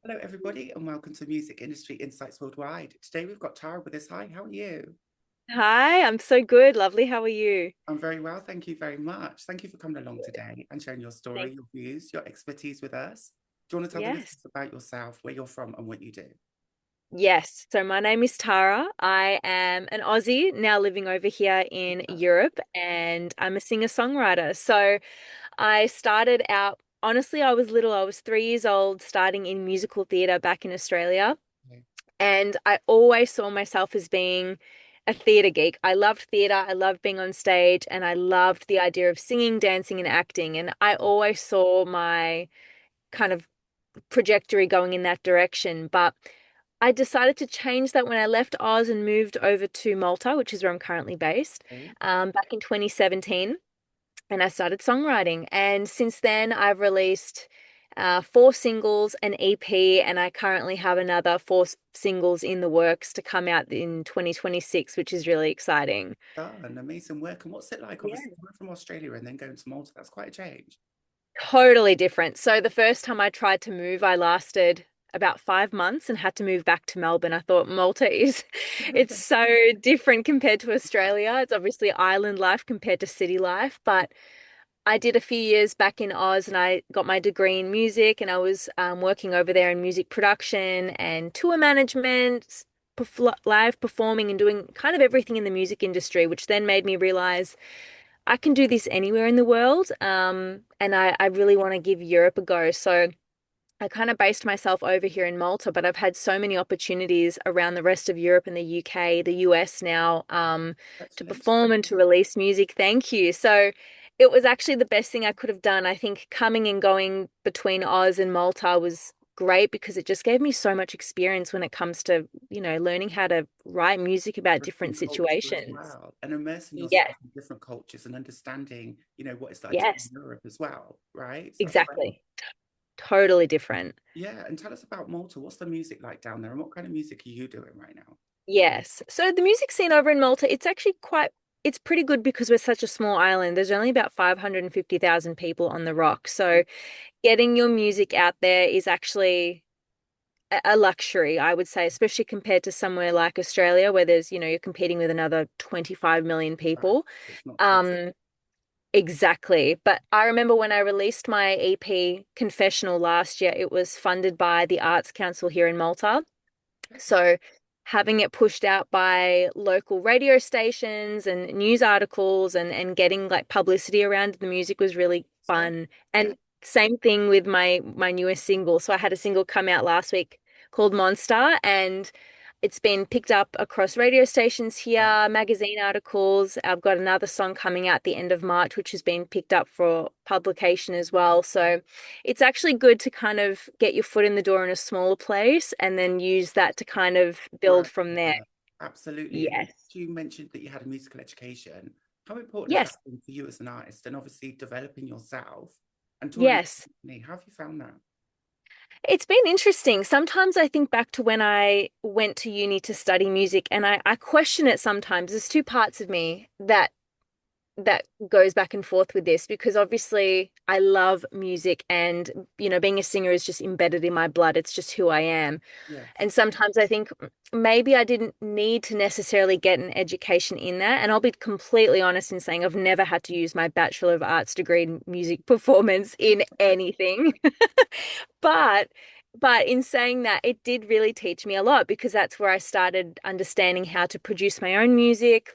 Hello, everybody, and welcome to Music Industry Insights Worldwide. Today we've got Tara with us. Hi, how are you? Hi, I'm so good. Lovely. How are you? I'm very well, thank you very much. Thank you for coming along Good. today and sharing your story, Thank your views, your expertise with us. Do you want to tell the Yes. listeners about yourself, where you're from, and what you do? Yes. So my name is Tara. I am an Aussie now living over here in Europe, and I'm a singer-songwriter. So I started out, honestly, I was little. I was 3 years old, starting in musical theatre back in Australia. Okay. And I always saw myself as being a theatre geek. I loved theatre, I loved being on stage, and I loved the idea of singing, dancing, and acting. And I always saw my kind of trajectory going in that direction. But I decided to change that when I left Oz and moved over to Malta, which is where I'm currently based, Okay. back in 2017. And I started songwriting. And since then, I've released four singles, an EP, and I currently have another singles in the works to come out in 2026, which is really exciting. Done. Amazing work. And what's it like? Obviously, Yeah. coming from Australia and then going to Malta, that's quite a change. Totally different. So the first time I tried to move, I lasted about 5 months and had to move back to Melbourne. I thought Malta is, it's so different compared to Australia. It's obviously island life compared to city life, but I did a few years back in Oz and I got my degree in music and I was working over there in music production and tour management, live performing and doing kind of everything in the music industry, which then made me realize I can do this anywhere in the world. And I really want to give Europe a go. So I kind of based myself over here in Malta, but I've had so many opportunities around the rest of Europe and the UK, the US now, to Congratulations. perform and to release music. Thank you. So it was actually the best thing I could have done. I think coming and going between Oz and Malta was great because it just gave me so much experience when it comes to, learning how to write music about different Different culture as situations. well, and immersing yourself Yes, in different cultures and understanding, what it's like to be yes, in Europe as well, right? So that's great. exactly. Totally different. Yeah, and tell us about Malta. What's the music like down there, and what kind of music are you doing right now? Yes. So the music scene over in Malta, it's pretty good because we're such a small island. There's only about 550,000 people on the rock. So getting your music out there is actually a luxury, I would say, especially compared to somewhere like Australia where you're competing with another 25 million Right. people. It's not possible. Um, exactly. But I remember when I released my EP Confessional last year, it was funded by the Arts Council here in Malta. So having it pushed out by local radio stations and news articles and getting like publicity around the music was really So, fun. yeah, And same thing with my newest single. So I had a single come out last week called Monster and it's been picked up across radio stations right. here, magazine articles. I've got another song coming out the end of March, which has been picked up for publication as well. So it's actually good to kind of get your foot in the door in a smaller place and then use that to kind of build Right. from there. Absolutely. And Yes. you mentioned that you had a musical education. How important has that Yes. been for you as an artist and obviously developing yourself and touring Yes. internationally? How have you found that? It's been interesting. Sometimes I think back to when I went to uni to study music and I question it sometimes. There's two parts of me that goes back and forth with this because obviously I love music and being a singer is just embedded in my blood. It's just who I am. Yes. And sometimes I think maybe I didn't need to necessarily get an education in that. And I'll be completely honest in saying I've never had to use my Bachelor of Arts degree in music performance in anything. But in saying that, it did really teach me a lot because that's where I started understanding how to produce my own music,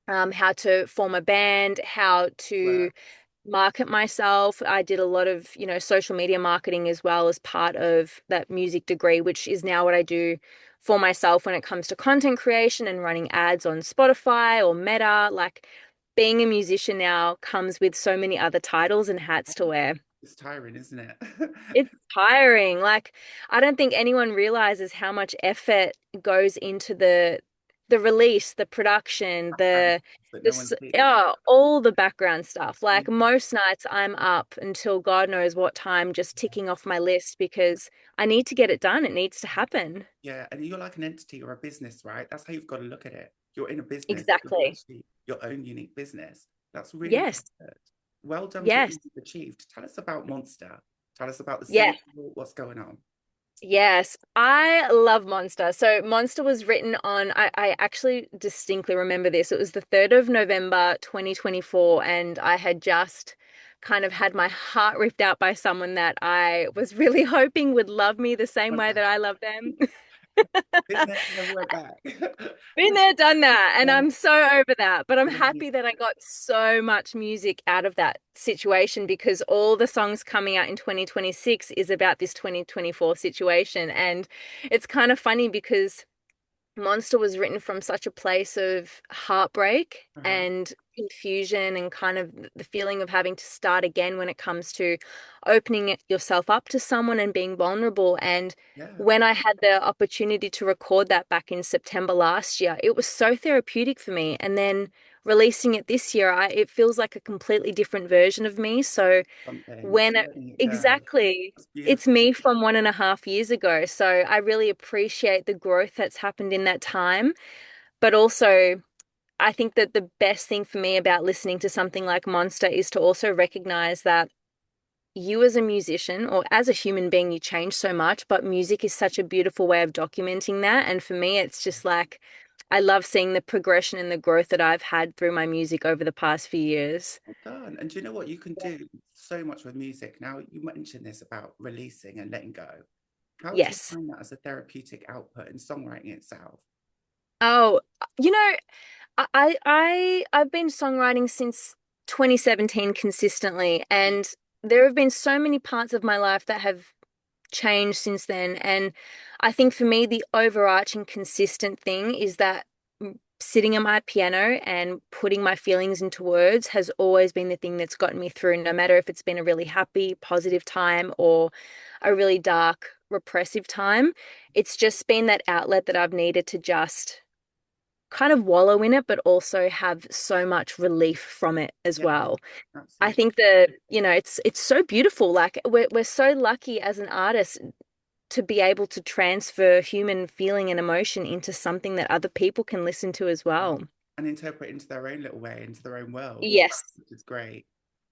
how to form a band, how to Work. market myself. I did a lot of, social media marketing as well as part of that music degree, which is now what I do for myself when it comes to content creation and running ads on Spotify or Meta. Like being a musician now comes with so many other titles and hats to wear. It's tiring, isn't it? It's tiring. Like, I don't think anyone realizes how much effort goes into the release, the production, Background that no one sees. yeah, all the background stuff. Yeah. Like most nights I'm up until God knows what time just ticking off my list because I need to get it done. It needs to happen. Yeah, and you're like an entity or a business, right? That's how you've got to look at it. You're in a business, you're Exactly. actually your own unique business. That's really Yes. good. Well done for what Yes. you've achieved. Tell us about Monster. Tell us about the Yes. single, what's going on. Yes, I love Monster. So Monster was written on, I actually distinctly remember this. It was the 3rd of November, 2024, and I had just kind of had my heart ripped out by someone that I was really hoping would love me the same Went way that back. I love them. Been there, never went back. Been there, done that, and Yeah, I'm so over that. But I'm good on you. happy that I got so much music out of that situation because all the songs coming out in 2026 is about this 2024 situation. And it's kind of funny because Monster was written from such a place of heartbreak Uh-huh. and confusion and kind of the feeling of having to start again when it comes to opening yourself up to someone and being vulnerable. And Yeah, when I had the opportunity to record that back in September last year, it was so therapeutic for me. And then releasing it this year, it feels like a completely different version of me. So something. when it, Letting it go. exactly, That's it's beautiful. me from 1.5 years ago. So I really appreciate the growth that's happened in that time. But also, I think that the best thing for me about listening to something like Monster is to also recognize that you as a musician or as a human being, you change so much, but music is such a beautiful way of documenting that. And for me, it's just like, I love seeing the progression and the growth that I've had through my music over the past few years. Well done. And do you know what? You can do so much with music. Now, you mentioned this about releasing and letting go. How do you Yes. find that as a therapeutic output in songwriting itself? Oh, you know, I've been songwriting since 2017 consistently, Yeah. and there have been so many parts of my life that have changed since then. And I think for me, the overarching consistent thing is that sitting at my piano and putting my feelings into words has always been the thing that's gotten me through, no matter if it's been a really happy, positive time or a really dark, repressive time. It's just been that outlet that I've needed to just kind of wallow in it, but also have so much relief from it as Yeah, well. I absolutely. think that, it's so beautiful. Like we're so lucky as an artist to be able to transfer human feeling and emotion into something that other people can listen to as Yeah. well. And interpret into their own little way, into their own world as well, Yes. which is great.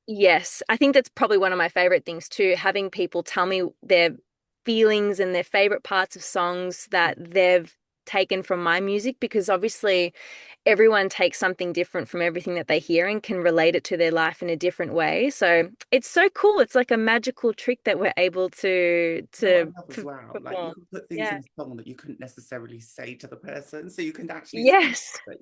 Yes. I think that's probably one of my favorite things too, having people tell me their feelings and their favorite parts of songs that they've taken from my music because obviously everyone takes something different from everything that they hear and can relate it to their life in a different way. So it's so cool. It's like a magical trick that we're able to You know what I to, love as to well? Like you perform. can put things in Yeah. a song that you couldn't necessarily say to the person, so you can actually say Yes. that,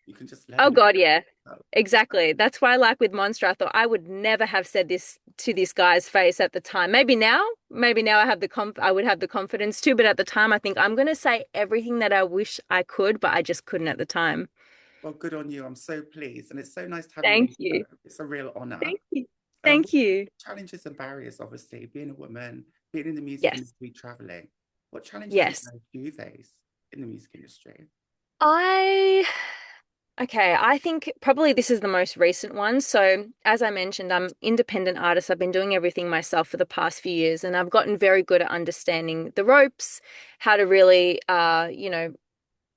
you can just let Oh them God, yeah. know. Exactly. That's why, like with Monster, I thought I would never have said this to this guy's face at the time. Maybe now I have I would have the confidence to, but at the time I think I'm gonna say everything that I wish I could, but I just couldn't at the time. Well, good on you. I'm so pleased. And it's so nice to have you on Thank the you. show. It's a real honor. Thank you. Thank What you. challenges and barriers, obviously, being a woman, being in the music Yes. industry, traveling, what challenges and Yes. barriers do you face in the music industry? I Okay, I think probably this is the most recent one. So, as I mentioned, I'm independent artist. I've been doing everything myself for the past few years, and I've gotten very good at understanding the ropes, how to really,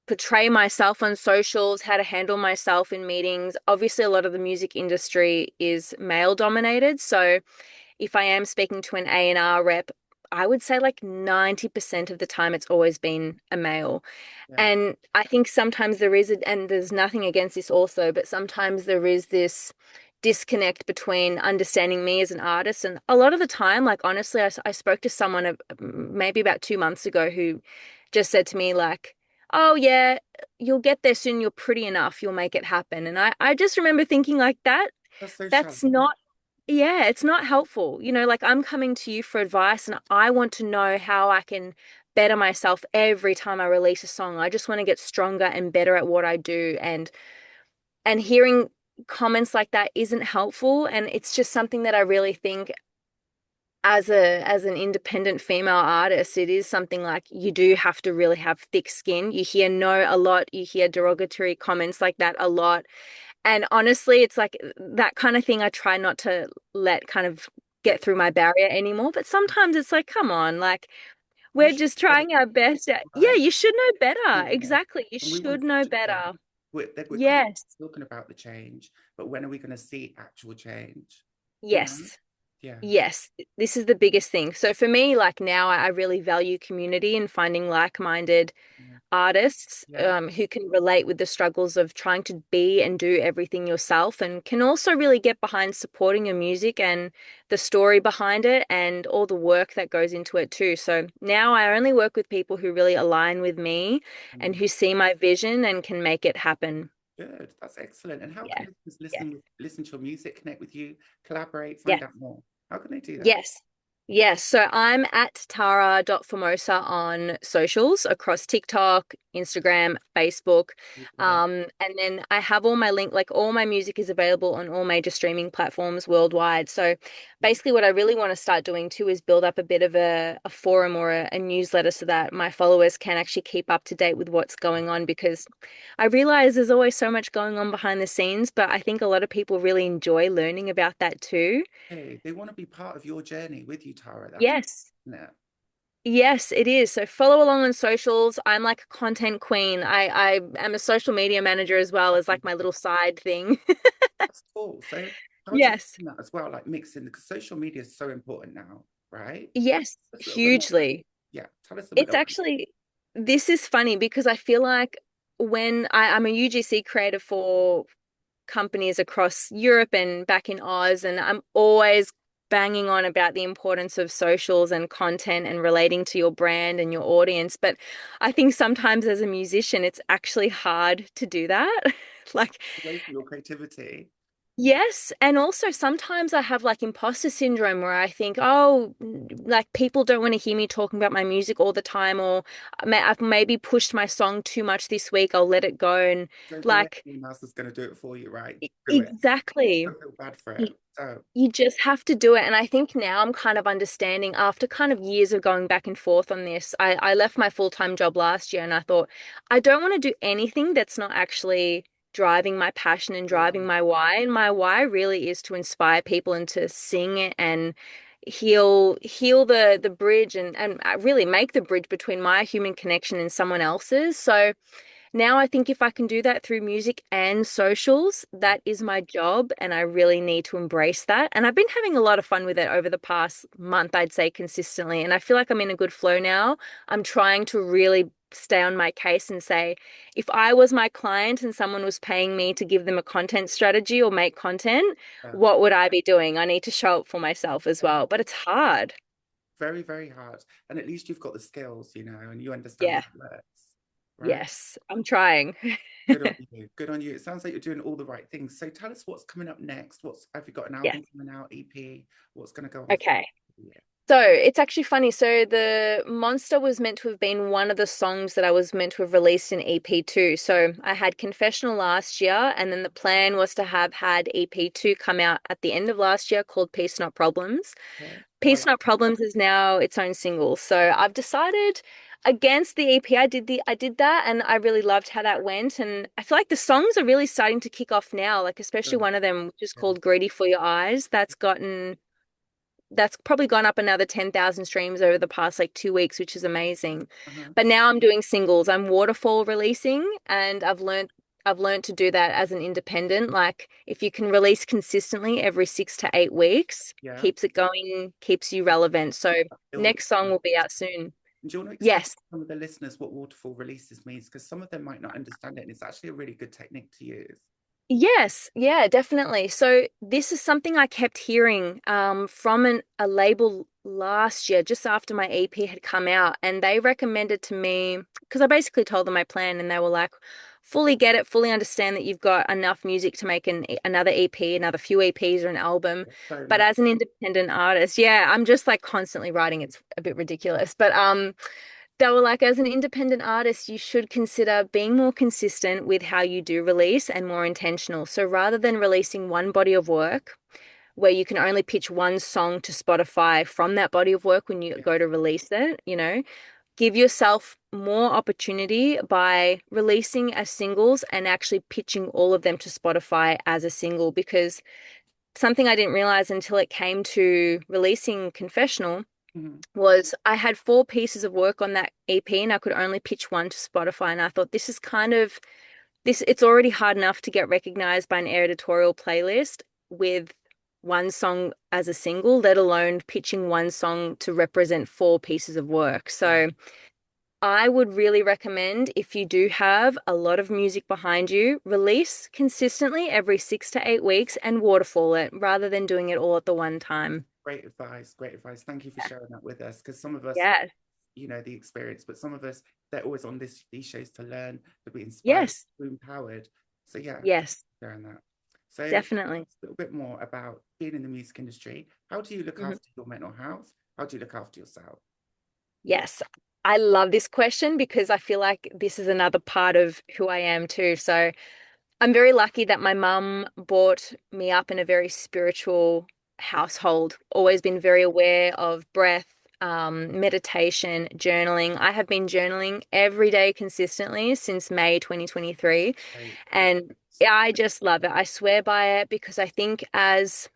portray myself on socials, how to handle myself in meetings. Obviously, a lot of the music industry is male dominated. So, if I am speaking to an A&R rep, I would say like 90% of the time it's always been a male. Yeah, And I think sometimes there is, and there's nothing against this also, but sometimes there is this disconnect between understanding me as an artist. And a lot of the time, like honestly, I spoke to someone maybe about 2 months ago who just said to me, like, oh, yeah, you'll get there soon. You're pretty enough. You'll make it happen. And I just remember thinking like that. that's so shallow. That's not, yeah, it's not helpful. Like I'm coming to you for advice and I want to know how I can better myself every time I release a song. I just want to get stronger and better at what I do and hearing comments like that isn't helpful and it's just something that I really think as an independent female artist, it is something like you do have to really have thick skin. You hear no a lot, you hear derogatory comments like that a lot. And honestly, it's like that kind of thing I try not to let kind of get Get through my barrier anymore. But sometimes it's like, come on, like you we're should just get it trying our best. Yeah, right. you should know better. Yeah. Exactly. You And we want should to see know change. better. We're Yes. talking about the change, but when are we going to see actual change? You know? Yes. Yeah. Yes, this is the biggest thing. So for me, like now, I really value community and finding like-minded Yeah. artists Yeah. who can relate with the struggles of trying to be and do everything yourself and can also really get behind supporting your music and the story behind it and all the work that goes into it too. So now I only work with people who really align with me and Mm. who see my vision and can make it happen. Good. That's excellent. And how Yeah. can listeners Yeah. listen to your music, connect with you, collaborate, Yeah. find out more? How can they do that? Yes. Yes. So I'm at Tara.Formosa on socials across TikTok, Instagram, Facebook. Yeah. And then I have all my link, like all my music is available on all major streaming platforms worldwide. So Yeah. basically what I really want to start doing too is build up a bit of a forum or a newsletter so that my followers can actually keep up to date with what's going on because I realize there's always so much going on behind the scenes, but I think a lot of people really enjoy learning about that too. Hey, they want to be part of your journey with you, Tara. That's Yes. it. Yes, it is. So follow along on socials. I'm like a content queen. I am a social media manager as well as like my little side thing. That's cool. So how do you Yes. do that as well? Like mixing because social media is so important now, right? Yes, Just a little bit more. hugely. Yeah, tell us a It's little. actually, this is funny because I feel like when I'm a UGC creator for companies across Europe and back in Oz, and I'm always banging on about the importance of socials and content and relating to your brand and your audience. But I think sometimes as a musician, it's actually hard to do that. Like, Away from your creativity. yes, and also sometimes I have like imposter syndrome where I think, oh, like people don't want to hear me talking about my music all the time, or I've maybe pushed my song too much this week. I'll let it go. And Don't think like, anyone else is going to do it for you, right? Do it. exactly. Don't feel bad for You, it. So, you just have to do it. And I think now I'm kind of understanding after kind of years of going back and forth on this. I left my full-time job last year and I thought, I don't want to do anything that's not actually driving my passion and yeah, driving my why. And my why really is to inspire people and to sing and heal the bridge and really make the bridge between my human connection and someone else's. So now I think if I can do that through music and socials, that is my job, and I really need to embrace that. And I've been having a lot of fun with it over the past month, I'd say consistently. And I feel like I'm in a good flow now. I'm trying to really stay on my case and say, if I was my client and someone was paying me to give them a content strategy or make content, yeah. what would I be doing? I need to show up for myself as well, but it's hard. Very, very hard. And at least you've got the skills, and you understand how Yeah. it works, right? Yes, I'm trying. Good on you. Good on you. It sounds like you're doing all the right things. So tell us what's coming up next. What's have you got an Yeah. album coming out, EP? What's going to go on? Okay. Yeah. So it's actually funny. So the Monster was meant to have been one of the songs that I was meant to have released in EP2. So I had Confessional last year, and then the plan was to have had EP2 come out at the end of last year called Peace Not Problems. Okay. Oh, Peace Not Problems is now its own single. So I've decided against the EP. I did that and I really loved how that went. And I feel like the songs are really starting to kick off now, like especially good. one of them, which is Yeah. called Greedy for Your Eyes. That's probably gone up another 10,000 streams over the past like 2 weeks, which is amazing. Uh-huh. But now I'm doing singles. I'm waterfall releasing and I've learned to do that as an independent. Like if you can release consistently every 6 to 8 weeks, Yeah. keeps it going, keeps you relevant. So Build. next song will be out soon. Do you want to explain to Yes. some of the listeners what waterfall releases means? Because some of them might not understand it, and it's actually a really good technique to use. Yes, yeah, definitely. So this is something I kept hearing from a label last year, just after my EP had come out, and they recommended to me because I basically told them my plan, and they were like, "Fully get it, fully understand that you've got enough music to make another EP, another few EPs or an album, So but much. as an independent artist, yeah, I'm just like constantly writing. It's a bit ridiculous, but they were like, as an independent artist, you should consider being more consistent with how you do release and more intentional. So rather than releasing one body of work where you can only pitch one song to Spotify from that body of work when you Yeah. go to release it, give yourself more opportunity by releasing as singles and actually pitching all of them to Spotify as a single because something I didn't realize until it came to releasing Confessional Mhm. was I had 4 pieces of work on that EP and I could only pitch one to Spotify. And I thought this is kind of it's already hard enough to get recognized by an editorial playlist with one song as a single, let alone pitching one song to represent four pieces of work. Yeah. So I would really recommend if you do have a lot of music behind you, release consistently every 6 to 8 weeks and waterfall it rather than doing it all at the one time. Great advice. Great advice. Thank you for sharing that with us. Because some of us, Yeah. the experience, but some of us, they're always on these shows to learn, to be inspired, Yes. to be empowered. So yeah, Yes. sharing that. So a Definitely. little bit more about being in the music industry. How do you look Mhm. after your mental health? How do you look after yourself? Yes. I love this question because I feel like this is another part of who I am too. So I'm very lucky that my mum brought me up in a very spiritual household, always been very aware of breath, meditation, journaling. I have been journaling every day consistently since May 2023, Great. and I just love it. I swear by it because I think an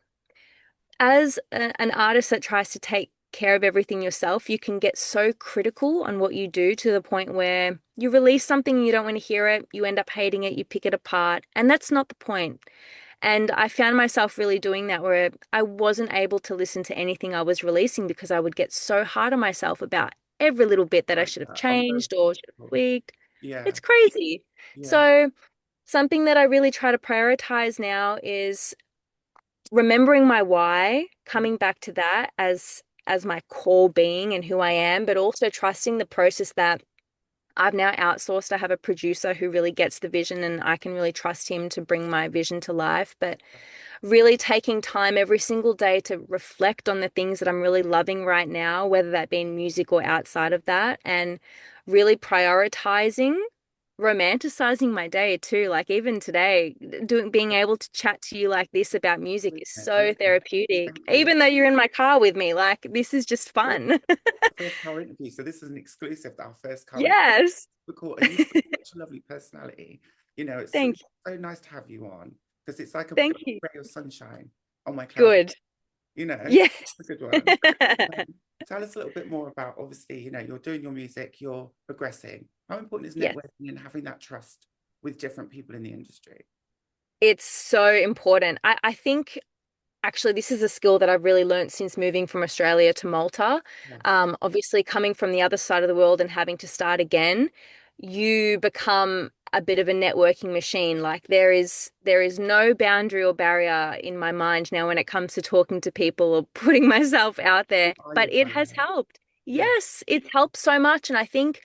artist that tries to take care of everything yourself, you can get so critical on what you do to the point where you release something and you don't want to hear it, you end up hating it, you pick it apart, and that's not the point. And I found myself really doing that where I wasn't able to listen to anything I was releasing because I would get so hard on myself about every little bit that I Like should have that. I'm very changed or should have grateful. tweaked. Yeah. It's crazy. Yeah. So, something that I really try to prioritize now is remembering my why, coming back to that as my core being and who I am, but also trusting the process that I've now outsourced. I have a producer who really gets the vision and I can really trust him to bring my vision to life. But really taking time every single day to reflect on the things that I'm really loving right now, whether that be in music or outside of that, and really prioritizing, romanticizing my day too. Like even today, being able to chat to you like this about music is I so love that. therapeutic. Thank you. Even though you're in my car with me, like this is just Well, fun. first car interview. So this is an exclusive, our first car interview. Yes. Cool. And you've got such a lovely personality. It's Thank you. so nice to have you on because it's like a Thank you. ray of sunshine on my cloud. Good. It's Yes. a good one. Um, Tell us a little bit more about, obviously, you're doing your music, you're progressing. How important is Yes. networking and having that trust with different people in the industry? It's so important. I think actually this is a skill that I've really learned since moving from Australia to Malta. Yes. Obviously, coming from the other side of the world and having to start again, you become a bit of a networking machine. Like there is no boundary or barrier in my mind now when it comes to talking to people or putting myself out Who there. are But your it has barriers? helped. Yeah. Yes, it's helped so much. And I think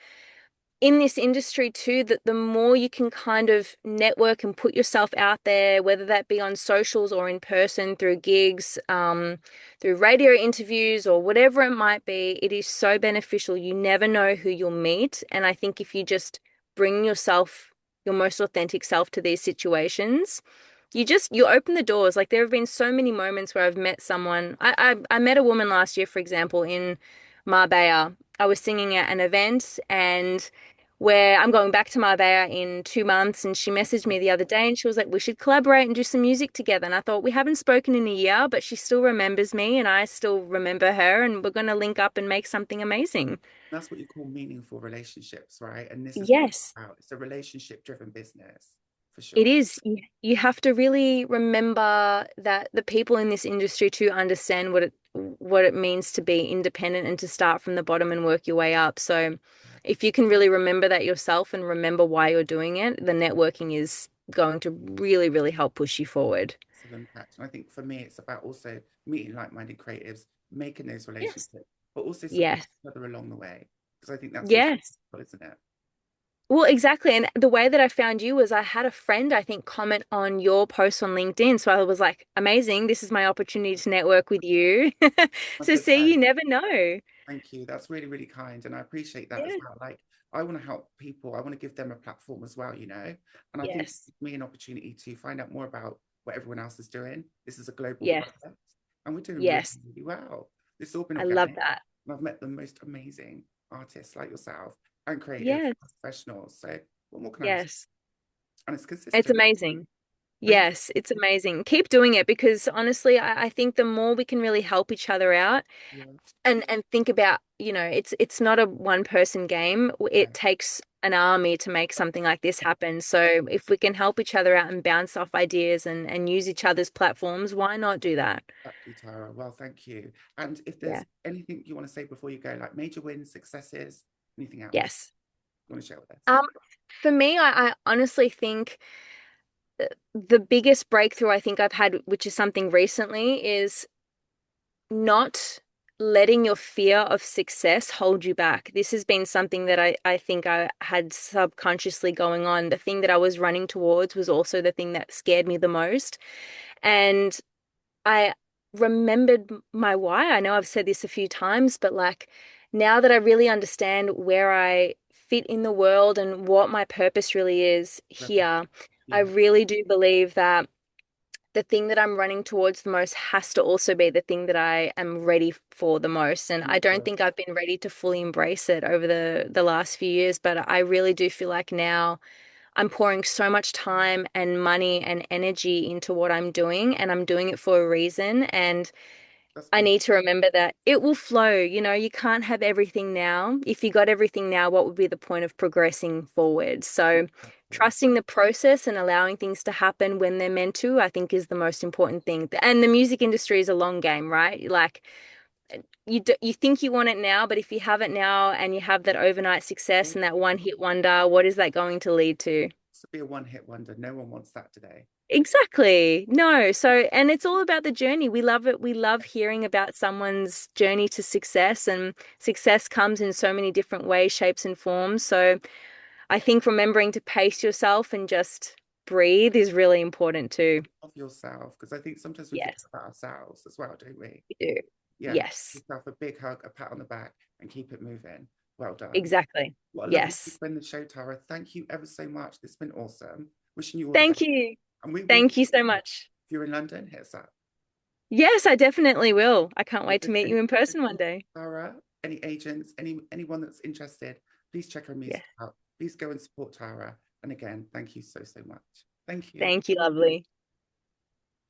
in this industry too, that the more you can kind of network and put yourself out there, whether that be on socials or in person through gigs, through radio interviews or whatever it might be, it is so beneficial. You never know who you'll meet. And I think if you just bring yourself, your most authentic self to these situations, you open the doors. Like there have been so many moments where I've met someone. I met a woman last year, for example, in Marbella. I was singing at an event and where I'm going back to Marbella in 2 months, and she messaged me the other day and she was like, we should collaborate and do some music together. And I thought, we haven't spoken in a year, but she still remembers me and I still remember her, and we're going to link up and make something amazing. That's what you call meaningful relationships, right? And this is what it's Yes. about. It's a relationship driven business for It sure. is. You have to really remember that the people in this industry to understand what it means to be independent and to start from the bottom and work your way up. So if you can really remember that yourself and remember why you're doing it, the networking is going to really, really help push you forward. Massive impact. And I think for me, it's about also meeting like-minded creatives, making those Yes. relationships, but also supporting Yes. each other along the way. Because I think that's also, Yes. isn't it? Well, exactly. And the way that I found you was I had a friend, I think, comment on your post on LinkedIn. So I was like, amazing. This is my opportunity to network with you. So see, 100%. you never know. Thank you. That's really, really kind. And I appreciate that as Yeah. well. Like, I want to help people. I want to give them a platform as well, And I think it Yes. gives me an opportunity to find out more about what everyone else is doing. This is a global Yes. project, and we're doing really, Yes. really well. This has all been I love organic. that. And I've met the most amazing artists like yourself and creative Yes. professionals. So what more can I ask? Yes. And it's It's consistent. amazing. Thank Yes, it's amazing. Keep doing it because honestly, I think the more we can really help each other out you. and think about, it's not a one person game. Yeah, It takes an army to make something like this happen. So if we can help each other out and bounce off ideas and use each other's platforms, why not do that? Exactly, Tara. Well, thank you. And if there's Yeah. anything you want to say before you go, like major wins, successes, anything else Yes. you want to share with us? Um, for me, I honestly think the biggest breakthrough I think I've had, which is something recently, is not letting your fear of success hold you back. This has been something that I think I had subconsciously going on. The thing that I was running towards was also the thing that scared me the most. And I remembered my why. I know I've said this a few times, but like now that I really understand where I fit in the world and what my purpose really is Purpose. here, I Yeah, really do believe that the thing that I'm running towards the most has to also be the thing that I am ready for the most. And I don't beautiful. think I've been ready to fully embrace it over the last few years, but I really do feel like now I'm pouring so much time and money and energy into what I'm doing, and I'm doing it for a reason. And That's I beautiful. need to remember that it will flow. You know, you can't have everything now. If you got everything now, what would be the point of progressing forward? So, Exactly. trusting the process and allowing things to happen when they're meant to, I think is the most important thing. And the music industry is a long game, right? Like you think you want it now, but if you have it now and you have that overnight success Well, and that one hit wonder, what is that going to lead to? to be a one-hit wonder, no one wants that today. Exactly. No. So, and it's all about the journey. We love it. We love hearing about someone's journey to success, and success comes in so many different ways, shapes, and forms. So, I think remembering to pace yourself and just breathe is really important too. Of yourself, because I think sometimes we forget Yes, about ourselves as well, don't we? we do. Yeah, give Yes, yourself a big hug, a pat on the back, and keep it moving. Well done. exactly. What a lovely way to Yes. spend the show, Tara. Thank you ever so much. This has been awesome. Wishing you all the best. Thank you. And we will, Thank you if so much. you're in London, hit us up. Yes, I definitely will. I can't If wait to there's meet any you in person one agents, day. Tara, any agents, anyone that's interested, please check her Yeah. music out. Please go and support Tara. And again, thank you so, so much. Thank you. Thank you, lovely.